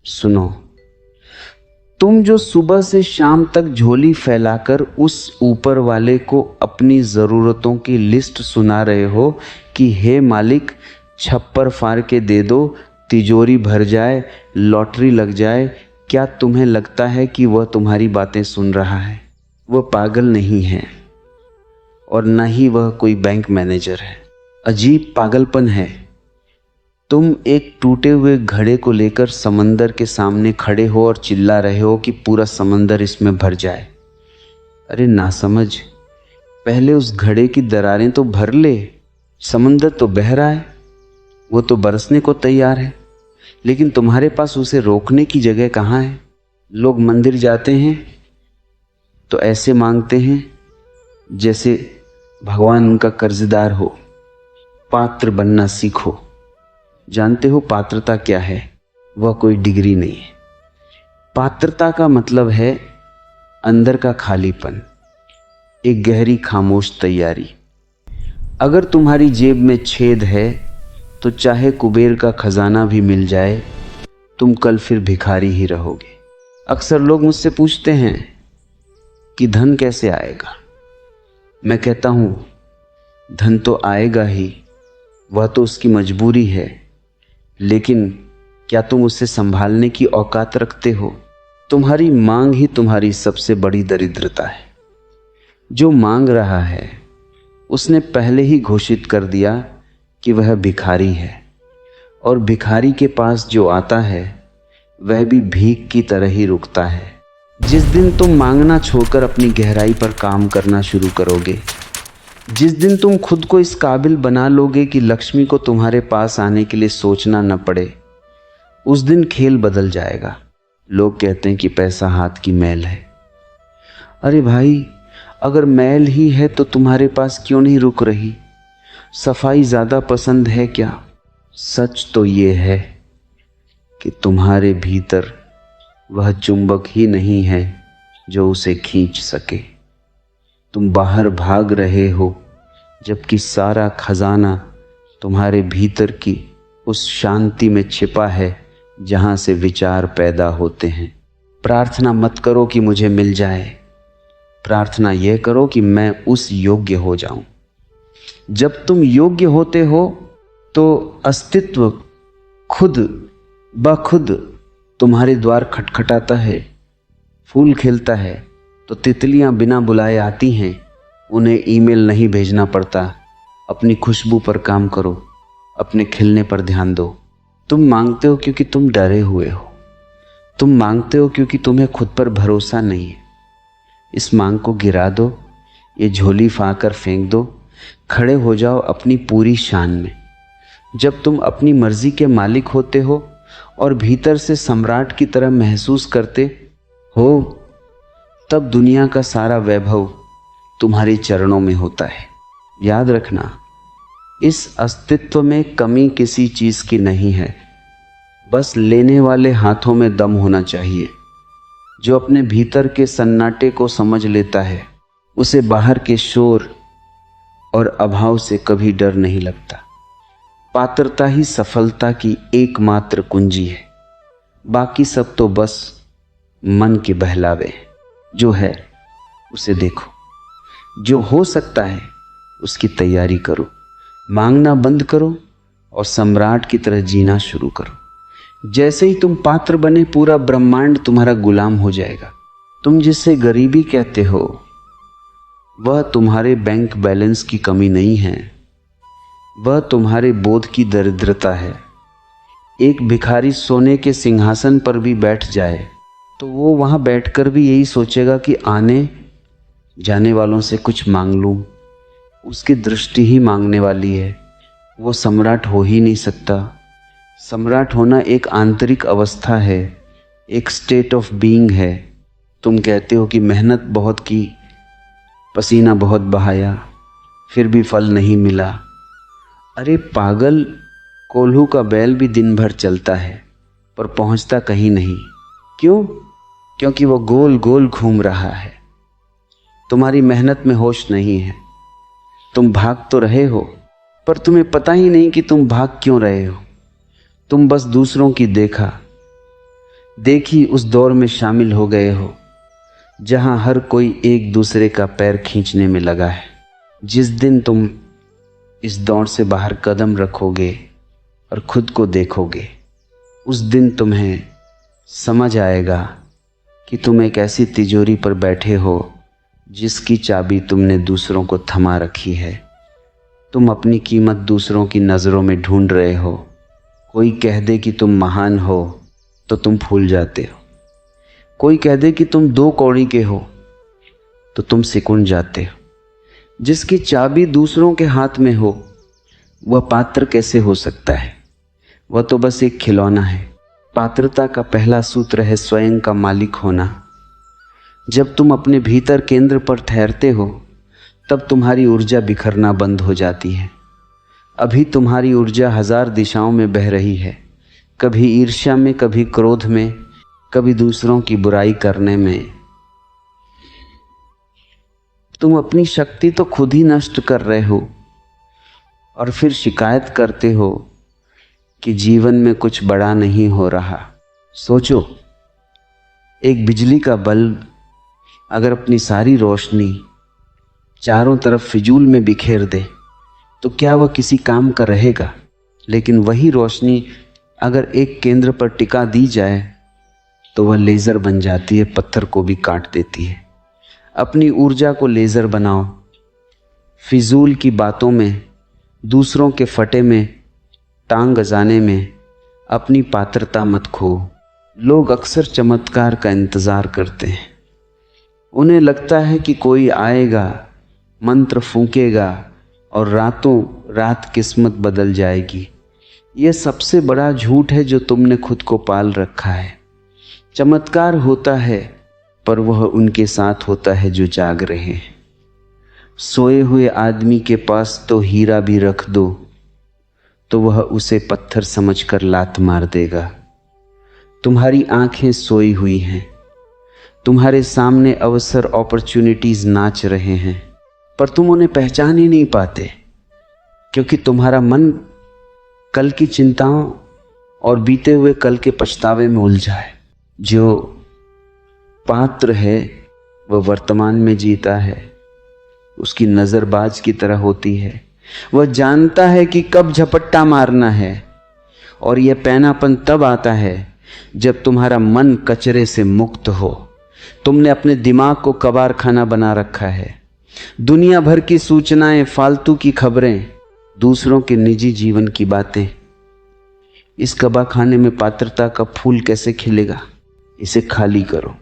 सुनो, तुम जो सुबह से शाम तक झोली फैलाकर उस ऊपर वाले को अपनी ज़रूरतों की लिस्ट सुना रहे हो कि हे मालिक छप्पर फाड़ के दे दो, तिजोरी भर जाए, लॉटरी लग जाए, क्या तुम्हें लगता है कि वह तुम्हारी बातें सुन रहा है? वह पागल नहीं है और न ही वह कोई बैंक मैनेजर है। अजीब पागलपन है। तुम एक टूटे हुए घड़े को लेकर समंदर के सामने खड़े हो और चिल्ला रहे हो कि पूरा समंदर इसमें भर जाए। अरे नासमझ, पहले उस घड़े की दरारें तो भर ले। समंदर तो बह रहा है, वो तो बरसने को तैयार है, लेकिन तुम्हारे पास उसे रोकने की जगह कहाँ है? लोग मंदिर जाते हैं तो ऐसे मांगते हैं जैसे भगवान उनका कर्जदार हो। पात्र बनना सीखो। जानते हो पात्रता क्या है? वह कोई डिग्री नहीं है। पात्रता का मतलब है अंदर का खालीपन, एक गहरी खामोश तैयारी। अगर तुम्हारी जेब में छेद है तो चाहे कुबेर का खजाना भी मिल जाए, तुम कल फिर भिखारी ही रहोगे। अक्सर लोग मुझसे पूछते हैं कि धन कैसे आएगा। मैं कहता हूं धन तो आएगा ही, वह तो उसकी मजबूरी है, लेकिन क्या तुम उसे संभालने की औकात रखते हो? तुम्हारी मांग ही तुम्हारी सबसे बड़ी दरिद्रता है। जो मांग रहा है उसने पहले ही घोषित कर दिया कि वह भिखारी है, और भिखारी के पास जो आता है वह भी भीख की तरह ही रुकता है। जिस दिन तुम मांगना छोड़कर अपनी गहराई पर काम करना शुरू करोगे, जिस दिन तुम खुद को इस काबिल बना लोगे कि लक्ष्मी को तुम्हारे पास आने के लिए सोचना न पड़े, उस दिन खेल बदल जाएगा। लोग कहते हैं कि पैसा हाथ की मैल है। अरे भाई, अगर मैल ही है तो तुम्हारे पास क्यों नहीं रुक रही? सफाई ज़्यादा पसंद है क्या? सच तो ये है कि तुम्हारे भीतर वह चुंबक ही नहीं है जो उसे खींच सके। तुम बाहर भाग रहे हो जबकि सारा खजाना तुम्हारे भीतर की उस शांति में छिपा है जहां से विचार पैदा होते हैं। प्रार्थना मत करो कि मुझे मिल जाए, प्रार्थना यह करो कि मैं उस योग्य हो जाऊं। जब तुम योग्य होते हो तो अस्तित्व खुद ब खुद तुम्हारे द्वार खटखटाता है, फूल खिलता है तो तितलियां बिना बुलाए आती हैं। उन्हें ईमेल नहीं भेजना पड़ता। अपनी खुशबू पर काम करो, अपने खिलने पर ध्यान दो। तुम मांगते हो क्योंकि तुम डरे हुए हो। तुम मांगते हो क्योंकि तुम्हें खुद पर भरोसा नहीं है। इस मांग को गिरा दो, ये झोली फाकर फेंक दो, खड़े हो जाओ अपनी पूरी शान में। जब तुम अपनी मर्जी के मालिक होते हो और भीतर से सम्राट की तरह महसूस करते हो, तब दुनिया का सारा वैभव तुम्हारे चरणों में होता है। याद रखना, इस अस्तित्व में कमी किसी चीज की नहीं है, बस लेने वाले हाथों में दम होना चाहिए। जो अपने भीतर के सन्नाटे को समझ लेता है, उसे बाहर के शोर और अभाव से कभी डर नहीं लगता। पात्रता ही सफलता की एकमात्र कुंजी है। बाकी सब तो बस मन के बहलावे। जो है उसे देखो, जो हो सकता है उसकी तैयारी करो, मांगना बंद करो और सम्राट की तरह जीना शुरू करो। जैसे ही तुम पात्र बने, पूरा ब्रह्मांड तुम्हारा गुलाम हो जाएगा। तुम जिसे गरीबी कहते हो, वह तुम्हारे बैंक बैलेंस की कमी नहीं है, वह तुम्हारे बोध की दरिद्रता है। एक भिखारी सोने के सिंहासन पर भी बैठ जाए तो वो वहां बैठकर भी यही सोचेगा कि आने जाने वालों से कुछ मांग लूं। उसकी दृष्टि ही मांगने वाली है। वो सम्राट हो ही नहीं सकता। सम्राट होना एक आंतरिक अवस्था है, एक स्टेट ऑफ बीइंग है। तुम कहते हो कि मेहनत बहुत की, पसीना बहुत बहाया, फिर भी फल नहीं मिला। अरे पागल, कोल्हू का बैल भी दिन भर चलता है पर पहुंचता कहीं नहीं। क्यों? क्योंकि वो गोल गोल घूम रहा है। तुम्हारी मेहनत में होश नहीं है। तुम भाग तो रहे हो, पर तुम्हें पता ही नहीं कि तुम भाग क्यों रहे हो। तुम बस दूसरों की देखा देखी उस दौर में शामिल हो गए हो जहां हर कोई एक दूसरे का पैर खींचने में लगा है। जिस दिन तुम इस दौर से बाहर कदम रखोगे और खुद को देखोगे, उस दिन तुम्हें समझ आएगा कि तुम एक ऐसी तिजोरी पर बैठे हो जिसकी चाबी तुमने दूसरों को थमा रखी है। तुम अपनी कीमत दूसरों की नज़रों में ढूंढ रहे हो। कोई कह दे कि तुम महान हो तो तुम फूल जाते हो। कोई कह दे कि तुम 2 कौड़ी के हो तो तुम सिकुड़ जाते हो। जिसकी चाबी दूसरों के हाथ में हो वह पात्र कैसे हो सकता है? वह तो बस एक खिलौना है। पात्रता का पहला सूत्र है स्वयं का मालिक होना। जब तुम अपने भीतर केंद्र पर ठहरते हो तब तुम्हारी ऊर्जा बिखरना बंद हो जाती है। अभी तुम्हारी ऊर्जा 1000 दिशाओं में बह रही है, कभी ईर्ष्या में, कभी क्रोध में, कभी दूसरों की बुराई करने में। तुम अपनी शक्ति तो खुद ही नष्ट कर रहे हो और फिर शिकायत करते हो कि जीवन में कुछ बड़ा नहीं हो रहा। सोचो, एक बिजली का बल्ब अगर अपनी सारी रोशनी चारों तरफ फिजूल में बिखेर दे तो क्या वह किसी काम का रहेगा? लेकिन वही रोशनी अगर एक केंद्र पर टिका दी जाए तो वह लेज़र बन जाती है, पत्थर को भी काट देती है। अपनी ऊर्जा को लेज़र बनाओ। फिजूल की बातों में, दूसरों के फटे में टांग गजाने में अपनी पात्रता मत खो। लोग अक्सर चमत्कार का इंतज़ार करते हैं। उन्हें लगता है कि कोई आएगा, मंत्र फूंकेगा और रातों रात किस्मत बदल जाएगी। यह सबसे बड़ा झूठ है जो तुमने खुद को पाल रखा है। चमत्कार होता है पर वह उनके साथ होता है जो जाग रहे हैं। सोए हुए आदमी के पास तो हीरा भी रख दो तो वह उसे पत्थर समझकर लात मार देगा। तुम्हारी आंखें सोई हुई हैं, तुम्हारे सामने अवसर, अपॉर्चुनिटीज नाच रहे हैं, पर तुम उन्हें पहचान ही नहीं पाते क्योंकि तुम्हारा मन कल की चिंताओं और बीते हुए कल के पछतावे में उलझा है। जो पात्र है वह वर्तमान में जीता है, उसकी नज़र बाज की तरह होती है। वह जानता है कि कब झपट्टा मारना है और यह पैनापन तब आता है जब तुम्हारा मन कचरे से मुक्त हो। तुमने अपने दिमाग को कबाड़खाना बना रखा है। दुनिया भर की सूचनाएं, फालतू की खबरें, दूसरों के निजी जीवन की बातें। इस कबाड़खाने में पात्रता का फूल कैसे खिलेगा? इसे खाली करो।